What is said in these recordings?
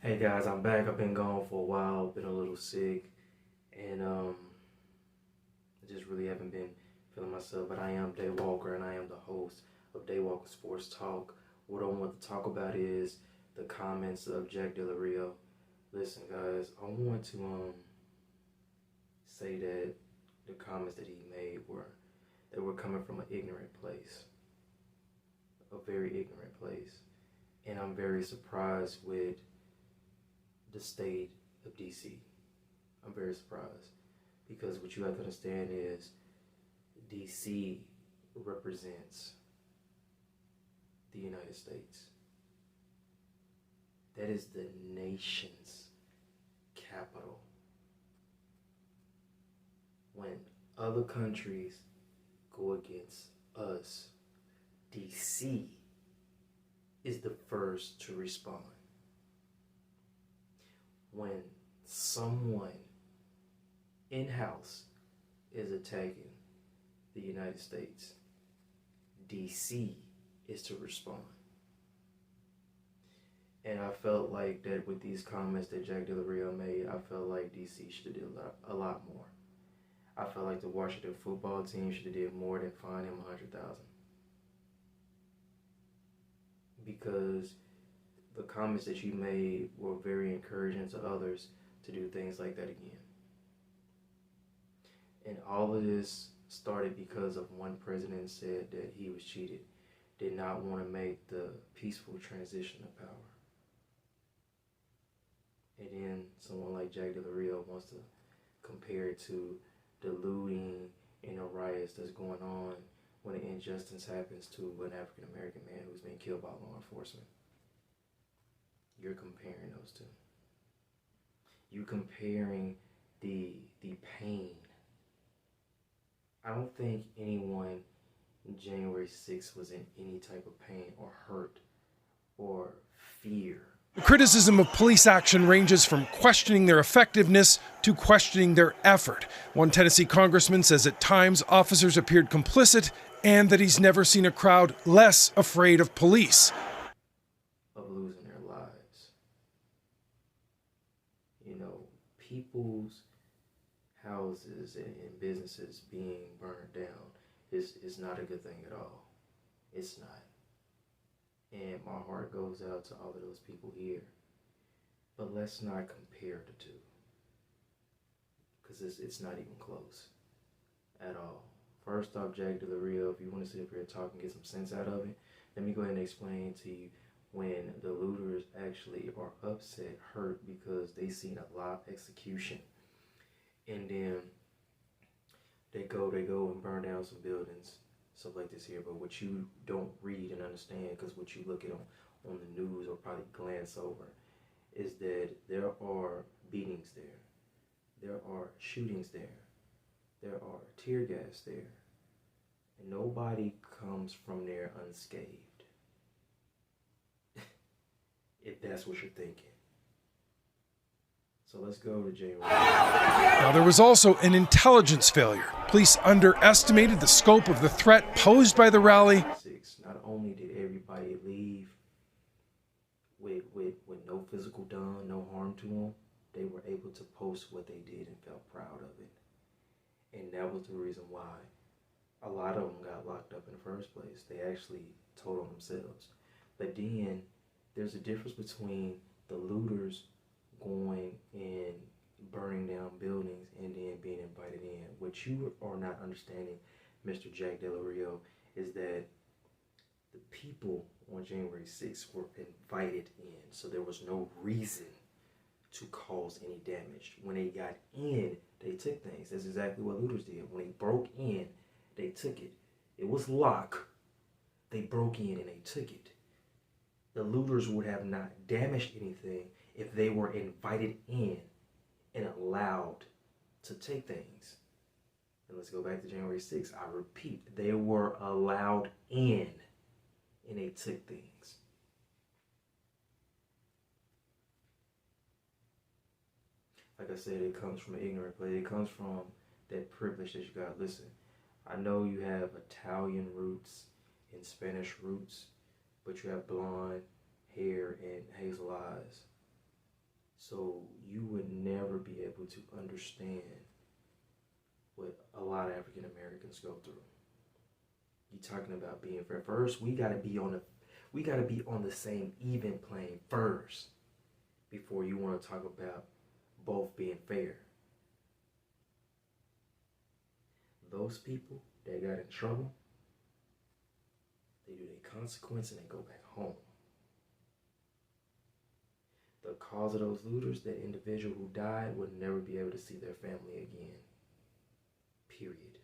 Hey guys, I'm back. I've been gone for a while, been a little sick, and I just really haven't been feeling myself. But I am Day Walker, and I am the host of Day Walker Sports Talk. What I want to talk about is the comments of Jack Del Rio. Listen, guys, I want to say that the comments that he made were coming from an ignorant place, a very ignorant place, and I'm very surprised with the state of DC. I'm very surprised because what you have to understand is DC represents the United States. That is the nation's capital. When other countries go against us, DC is the first to respond. When someone in-house is attacking the United States, DC is to respond. And I felt like that with these comments that Jack Del Rio made, I felt like DC should have did a lot more. I felt like the Washington football team should have did more than fine him $100,000. Because the comments that you made were very encouraging to others to do things like that again. And all of this started because of one president said that he was cheated, did not want to make the peaceful transition of power. And then someone like Jack Del Rio wants to compare it to the looting and the riots that's going on when an injustice happens to an African American man who's been killed by law enforcement. You're comparing those two. You're comparing the pain. I don't think anyone in January 6th was in any type of pain or hurt or fear. The criticism of police action ranges from questioning their effectiveness to questioning their effort. One Tennessee congressman says at times officers appeared complicit and that he's never seen a crowd less afraid of police. Of losing their lives. You know, people's houses and businesses being burned down is not a good thing at all. It's not. And my heart goes out to all of those people here. But let's not compare the two. Because it's not even close at all. First off, Jack Del Rio, if you want to sit up here and talk and get some sense out of it, let me go ahead and explain to you when the looters actually are upset, hurt, because they seen a live execution. And then they go and burn down some buildings, stuff like this here. But what you don't read and understand, because what you look at on the news or probably glance over, is that there are beatings there. There are shootings there. There are tear gas there. And nobody comes from there unscathed. If that's what you're thinking. So let's go to January. Now, there was also an intelligence failure. Police underestimated the scope of the threat posed by the rally. Not only did everybody leave with no physical done, no harm to them, they were able to post what they did and felt proud of it. And that was the reason why a lot of them got locked up in the first place. They actually told on themselves. But then there's a difference between the looters going and burning down buildings and then being invited in. What you are not understanding, Mr. Jack Del Rio, is that the people on January 6th were invited in, so there was no reason to cause any damage. When they got in, they took things. That's exactly what looters did. When they broke in, they took it. It was locked. They broke in and they took it. The looters would have not damaged anything if they were invited in and allowed to take things. And let's go back to January 6th. I repeat, they were allowed in and they took things. Like I said, it comes from an ignorant place. It comes from that privilege that you got. Listen, I know you have Italian roots and Spanish roots, but you have blonde hair and hazel eyes. So you would never be able to understand what a lot of African Americans go through. You talking about being fair. First, we gotta be on the same even plane first before you want to talk about both being fair. Those people that got in trouble, they do their consequence and they go back home. The cause of those looters, that individual who died, would never be able to see their family again. Period.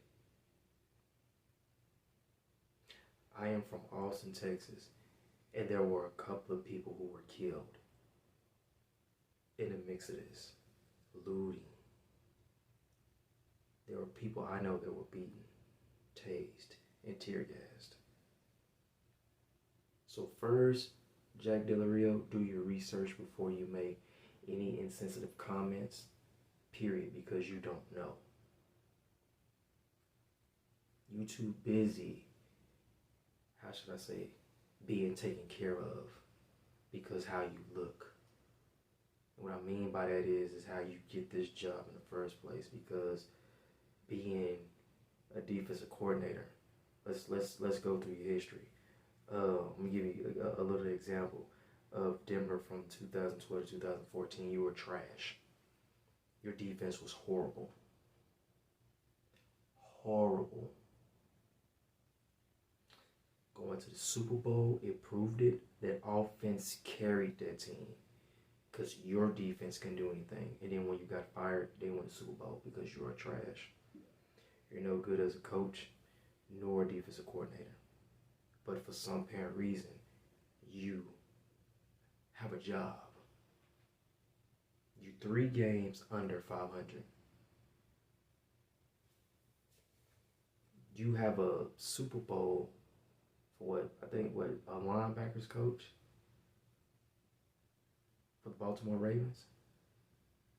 I am from Austin, Texas, and there were a couple of people who were killed in the mix of this looting. There were people I know that were beaten, tased, and tear gassed. So first, Jack Del Rio, do your research before you make any insensitive comments, period, because you don't know. You too busy, how should I say, being taken care of because how you look. And what I mean by that is how you get this job in the first place, because being a defensive coordinator, let's go through your history. Let me give you a little example of Denver from 2012 to 2014. You were trash. Your defense was horrible. Horrible. Going to the Super Bowl, it proved it. That offense carried that team because your defense can do anything. And then when you got fired, they won the Super Bowl because you were trash. You're no good as a coach nor a defensive coordinator. But for some apparent reason, you have a job. You 3 games under 500. You have a Super Bowl for a linebackers coach for the Baltimore Ravens,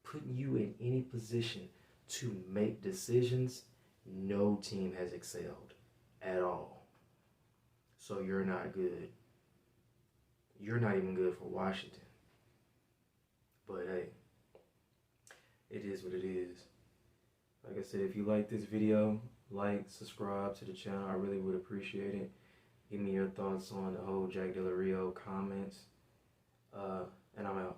putting you in any position to make decisions. No team has excelled at all. So you're not good. You're not even good for Washington. But hey, it is what it is. Like I said, if you like this video, like, subscribe to the channel. I really would appreciate it. Give me your thoughts on the whole Jack Del Rio comments. And I'm out.